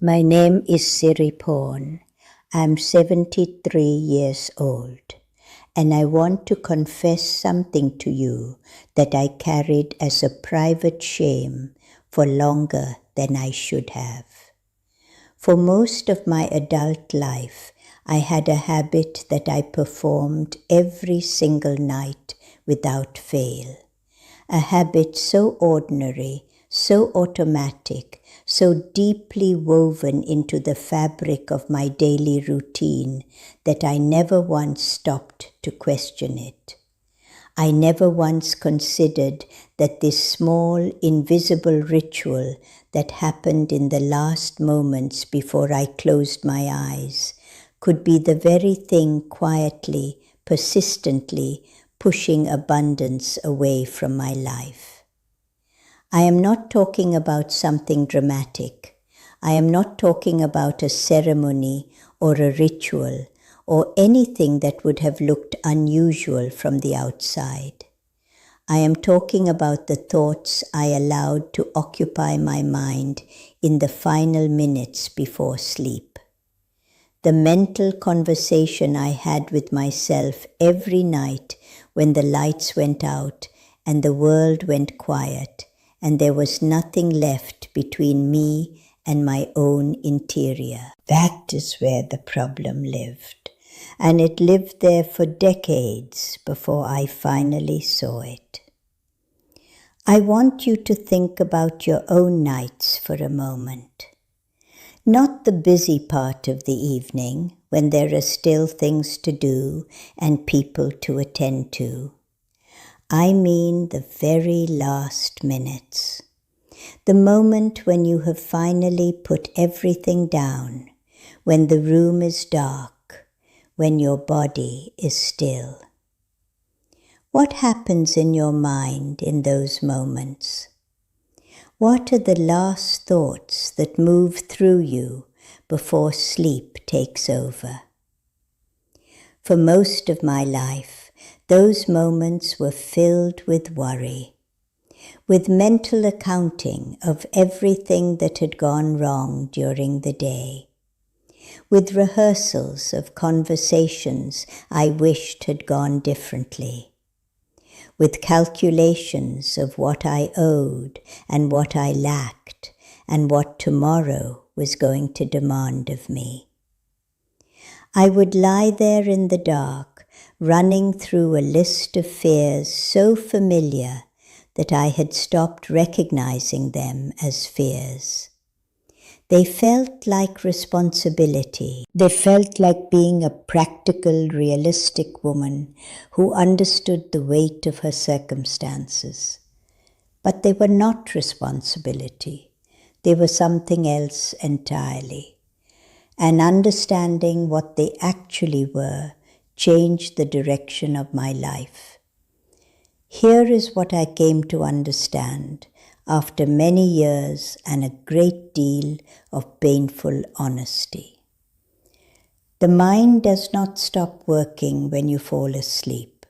My name is Siriporn. I'm 73 years old, and I want to confess something to you that I carried as a private shame for longer than I should have. For most of my adult life, I had a habit that I performed every single night without fail. A habit so ordinary, so automatic, so deeply woven into the fabric of my daily routine that I never once stopped to question it. I never once considered that this small, invisible ritual that happened in the last moments before I closed my eyes could be the very thing quietly, persistently pushing abundance away from my life. I am not talking about something dramatic. I am not talking about a ceremony or a ritual or anything that would have looked unusual from the outside. I am talking about the thoughts I allowed to occupy my mind in the final minutes before sleep. The mental conversation I had with myself every night when the lights went out and the world went quiet, and there was nothing left between me and my own interior. That is where the problem lived, and it lived there for decades before I finally saw it. I want you to think about your own nights for a moment. Not the busy part of the evening, when there are still things to do and people to attend to. I mean the very last minutes. The moment when you have finally put everything down, when the room is dark, when your body is still. What happens in your mind in those moments? What are the last thoughts that move through you before sleep takes over? For most of my life, those moments were filled with worry, with mental accounting of everything that had gone wrong during the day, with rehearsals of conversations I wished had gone differently, with calculations of what I owed and what I lacked and what tomorrow was going to demand of me. I would lie there in the dark, running through a list of fears so familiar that I had stopped recognizing them as fears. They felt like responsibility. They felt like being a practical, realistic woman who understood the weight of her circumstances. But they were not responsibility. They were something else entirely. And understanding what they actually were changed the direction of my life. Here is what I came to understand after many years and a great deal of painful honesty. The mind does not stop working when you fall asleep.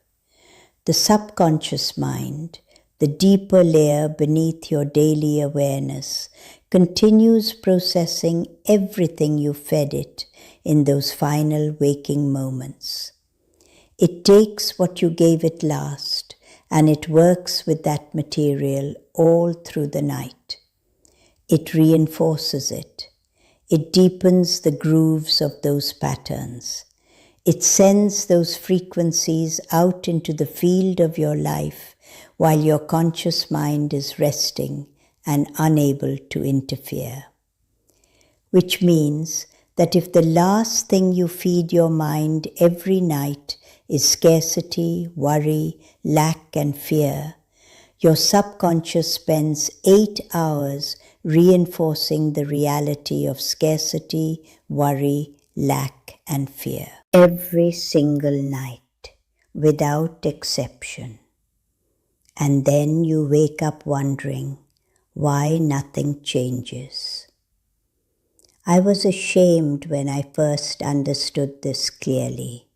The subconscious mind, the deeper layer beneath your daily awareness, continues processing everything you fed it in those final waking moments. It takes what you gave it last, and it works with that material all through the night. It reinforces it. It deepens the grooves of those patterns. It sends those frequencies out into the field of your life while your conscious mind is resting and unable to interfere. Which means that if the last thing you feed your mind every night is scarcity, worry, lack, and fear, your subconscious spends 8 hours reinforcing the reality of scarcity, worry, lack, and fear. Every single night, without exception. And then you wake up wondering why nothing changes. I was ashamed when I first understood this clearly.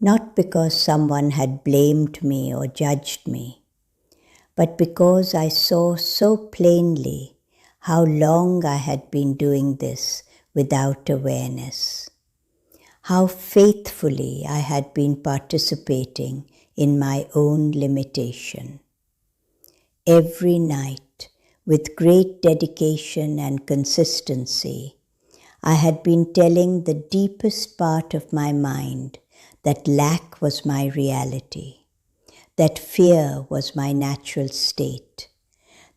Not because someone had blamed me or judged me, but because I saw so plainly how long I had been doing this without awareness, how faithfully I had been participating in my own limitation. Every night, with great dedication and consistency, I had been telling the deepest part of my mind that lack was my reality, that fear was my natural state,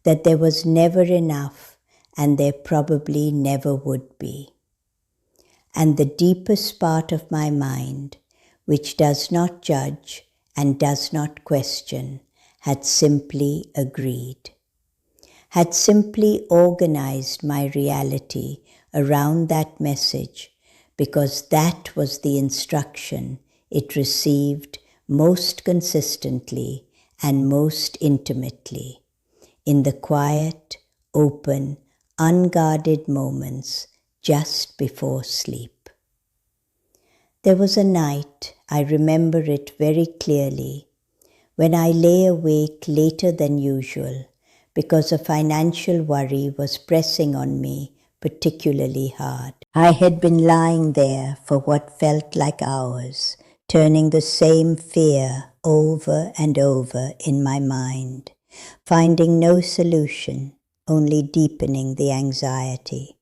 that there was never enough and there probably never would be. And the deepest part of my mind, which does not judge and does not question, had simply agreed, had simply organized my reality around that message, because that was the instruction it received most consistently and most intimately, in the quiet, open, unguarded moments just before sleep. There was a night, I remember it very clearly, when I lay awake later than usual because a financial worry was pressing on me particularly hard. I had been lying there for what felt like hours, turning the same fear over and over in my mind, finding no solution, only deepening the anxiety.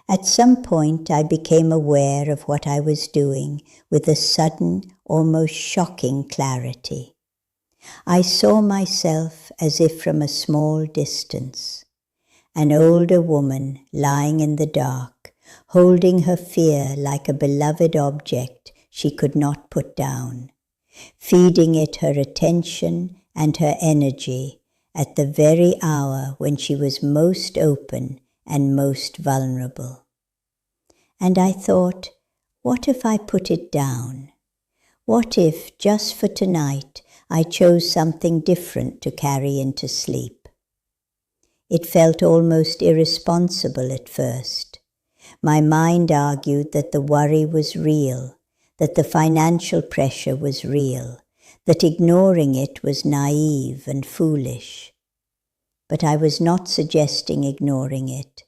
At some point, I became aware of what I was doing with a sudden, almost shocking clarity. I saw myself as if from a small distance, an older woman lying in the dark, holding her fear like a beloved object she could not put down, feeding it her attention and her energy at the very hour when she was most open and most vulnerable. And I thought, what if I put it down? What if, just for tonight, I chose something different to carry into sleep? It felt almost irresponsible at first. My mind argued that the worry was real, that the financial pressure was real, that ignoring it was naive and foolish. But I was not suggesting ignoring it.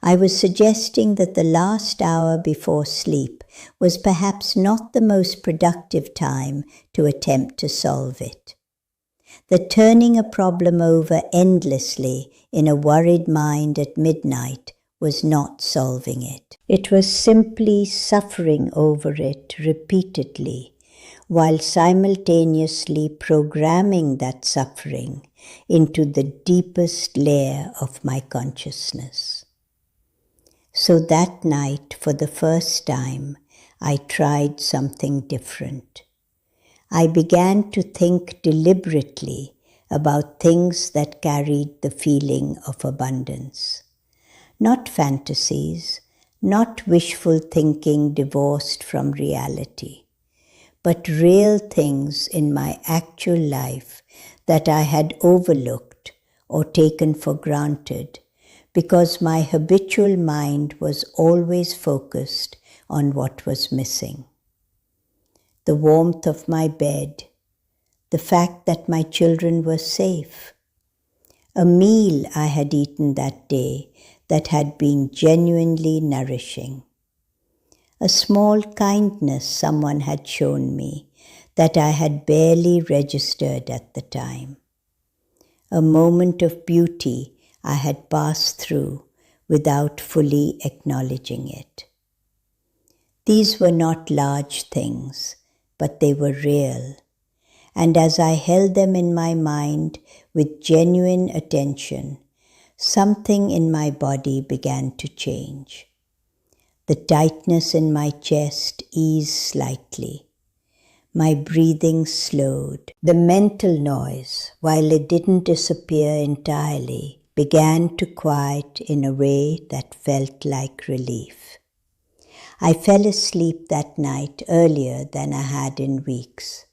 I was suggesting that the last hour before sleep was perhaps not the most productive time to attempt to solve it. That turning a problem over endlessly in a worried mind at midnight was not solving it. It was simply suffering over it repeatedly, while simultaneously programming that suffering into the deepest layer of my consciousness. So that night, for the first time, I tried something different. I began to think deliberately about things that carried the feeling of abundance. Not fantasies, not wishful thinking divorced from reality, but real things in my actual life that I had overlooked or taken for granted because my habitual mind was always focused on what was missing. The warmth of my bed, the fact that my children were safe, a meal I had eaten that day that had been genuinely nourishing, a small kindness someone had shown me that I had barely registered at the time, a moment of beauty I had passed through without fully acknowledging it. These were not large things, but they were real, and as I held them in my mind with genuine attention, something in my body began to change. The tightness in my chest eased slightly. My breathing slowed. The mental noise, while it didn't disappear entirely, began to quiet in a way that felt like relief. I fell asleep that night earlier than I had in weeks,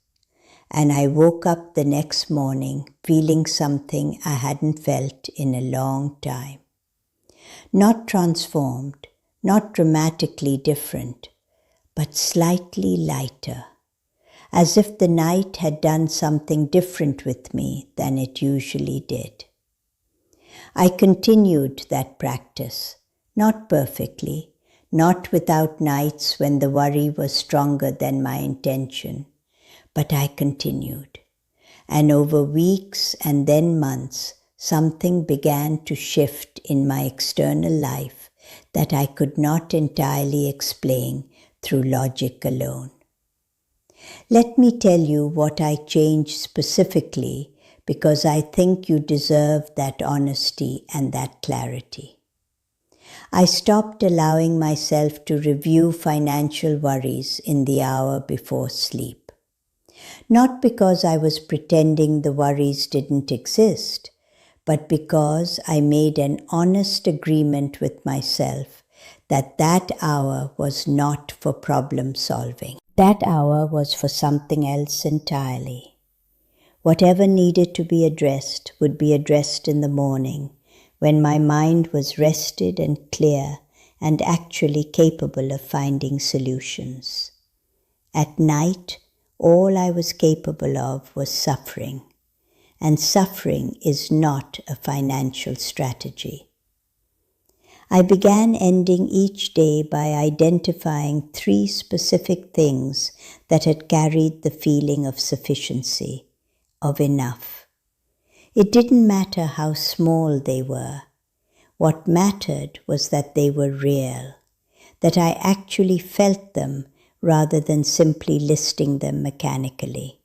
and I woke up the next morning feeling something I hadn't felt in a long time. Not transformed, not dramatically different, but slightly lighter, as if the night had done something different with me than it usually did. I continued that practice, not perfectly, not without nights when the worry was stronger than my intention, but I continued. And over weeks and then months, something began to shift in my external life that I could not entirely explain through logic alone. Let me tell you what I changed specifically, because I think you deserve that honesty and that clarity. I stopped allowing myself to review financial worries in the hour before sleep. Not because I was pretending the worries didn't exist, but because I made an honest agreement with myself that that hour was not for problem solving. That hour was for something else entirely. Whatever needed to be addressed would be addressed in the morning, when my mind was rested and clear and actually capable of finding solutions. At night, all I was capable of was suffering, and suffering is not a financial strategy. I began ending each day by identifying 3 specific things that had carried the feeling of sufficiency, of enough. It didn't matter how small they were. What mattered was that they were real, that I actually felt them rather than simply listing them mechanically.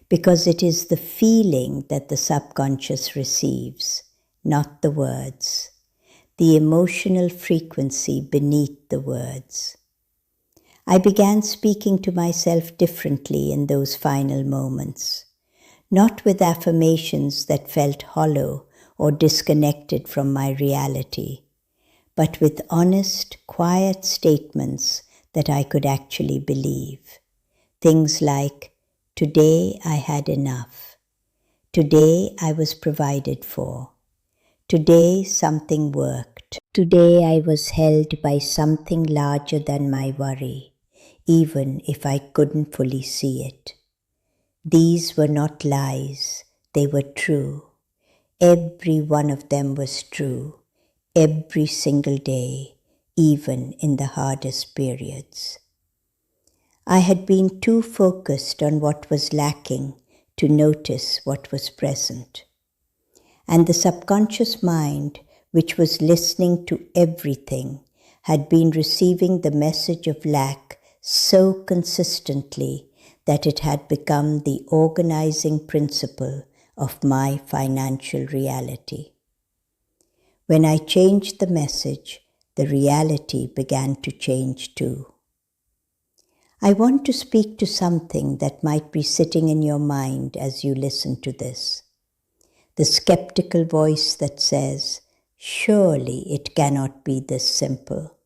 Because it is the feeling that the subconscious receives, not the words, the emotional frequency beneath the words. I began speaking to myself differently in those final moments, not with affirmations that felt hollow or disconnected from my reality, but with honest, quiet statements that I could actually believe. Things like, today I had enough. Today I was provided for. Today something worked. Today I was held by something larger than my worry, even if I couldn't fully see it. These were not lies, they were true. Every one of them was true, every single day, even in the hardest periods. I had been too focused on what was lacking to notice what was present. And the subconscious mind, which was listening to everything, had been receiving the message of lack so consistently that it had become the organizing principle of my financial reality. When I changed the message, the reality began to change too. I want to speak to something that might be sitting in your mind as you listen to this. The skeptical voice that says, surely it cannot be this simple.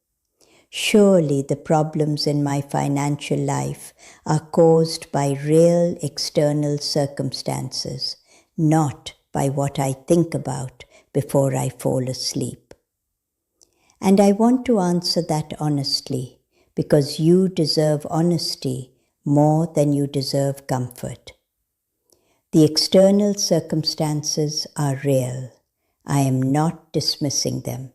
Surely the problems in my financial life are caused by real external circumstances, not by what I think about before I fall asleep. And I want to answer that honestly, because you deserve honesty more than you deserve comfort. The external circumstances are real. I am not dismissing them.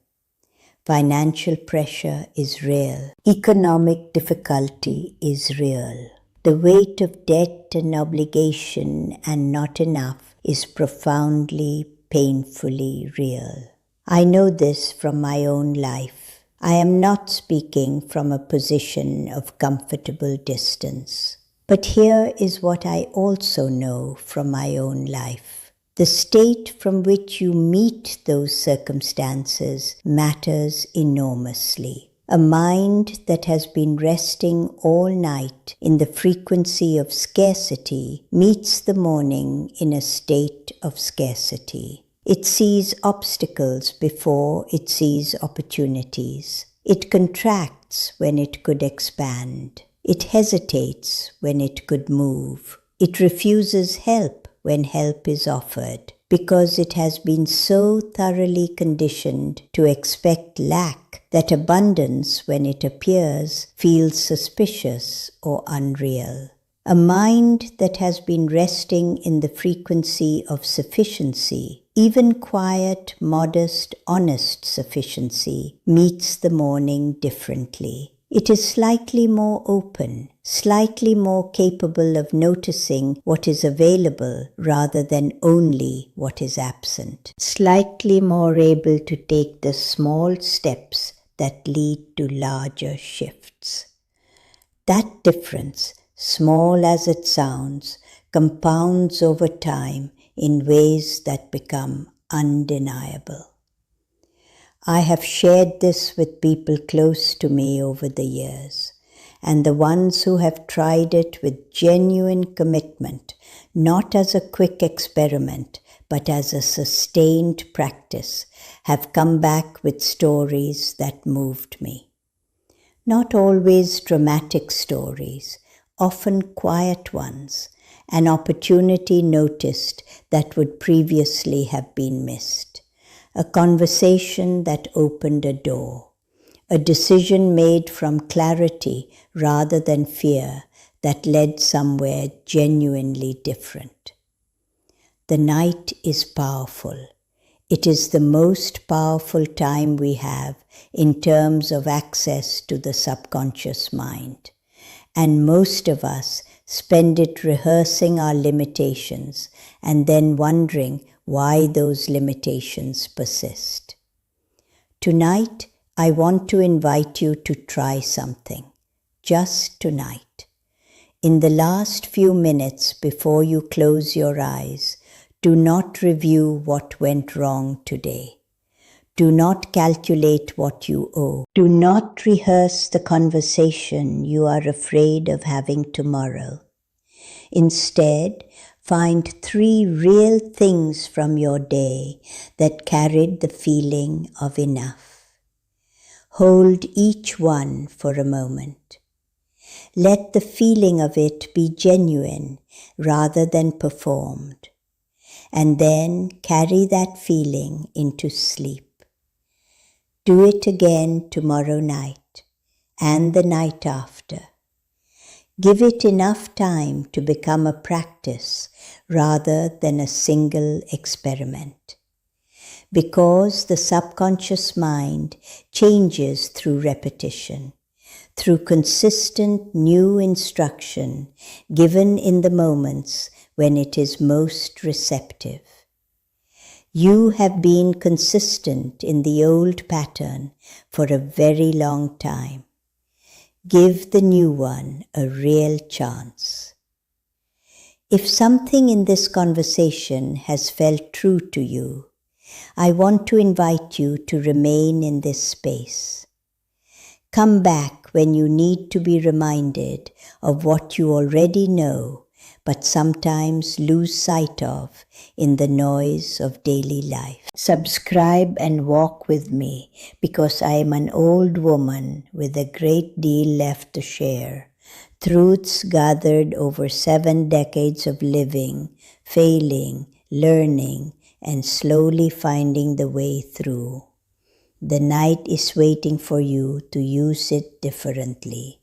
Financial pressure is real. Economic difficulty is real. The weight of debt and obligation and not enough is profoundly, painfully real. I know this from my own life. I am not speaking from a position of comfortable distance. But here is what I also know from my own life. The state from which you meet those circumstances matters enormously. A mind that has been resting all night in the frequency of scarcity meets the morning in a state of scarcity. It sees obstacles before it sees opportunities. It contracts when it could expand. It hesitates when it could move. It refuses help when help is offered, because it has been so thoroughly conditioned to expect lack that abundance, when it appears, feels suspicious or unreal. A mind that has been resting in the frequency of sufficiency Even quiet, modest, honest sufficiency meets the morning differently. It is slightly more open, slightly more capable of noticing what is available rather than only what is absent, slightly more able to take the small steps that lead to larger shifts. That difference, small as it sounds, compounds over time in ways that become undeniable. I have shared this with people close to me over the years, and the ones who have tried it with genuine commitment, not as a quick experiment, but as a sustained practice, have come back with stories that moved me. Not always dramatic stories, often quiet ones, an opportunity noticed that would previously have been missed, a conversation that opened a door, a decision made from clarity rather than fear that led somewhere genuinely different. The night is powerful. It is the most powerful time we have in terms of access to the subconscious mind, and most of us spend it rehearsing our limitations and then wondering why those limitations persist. Tonight, I want to invite you to try something, just tonight. In the last few minutes before you close your eyes, do not review what went wrong today. Do not calculate what you owe. Do not rehearse the conversation you are afraid of having tomorrow. Instead, find 3 real things from your day that carried the feeling of enough. Hold each one for a moment. Let the feeling of it be genuine rather than performed, and then carry that feeling into sleep. Do it again tomorrow night and the night after. Give it enough time to become a practice rather than a single experiment. Because the subconscious mind changes through repetition, through consistent new instruction given in the moments when it is most receptive. You have been consistent in the old pattern for a very long time. Give the new one a real chance. If something in this conversation has felt true to you, I want to invite you to remain in this space. Come back when you need to be reminded of what you already know, but sometimes lose sight of in the noise of daily life. Subscribe and walk with me, because I am an old woman with a great deal left to share. Truths gathered over 7 decades of living, failing, learning, and slowly finding the way through. The night is waiting for you to use it differently.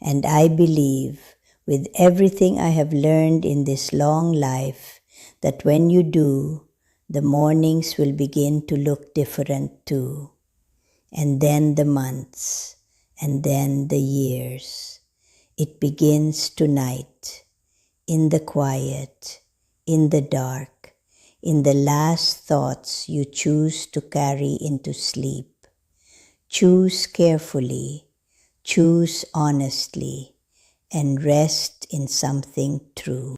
And I believe, with everything I have learned in this long life, that when you do, the mornings will begin to look different too. And then the months, and then the years. It begins tonight, in the quiet, in the dark, in the last thoughts you choose to carry into sleep. Choose carefully, choose honestly, and rest in something true.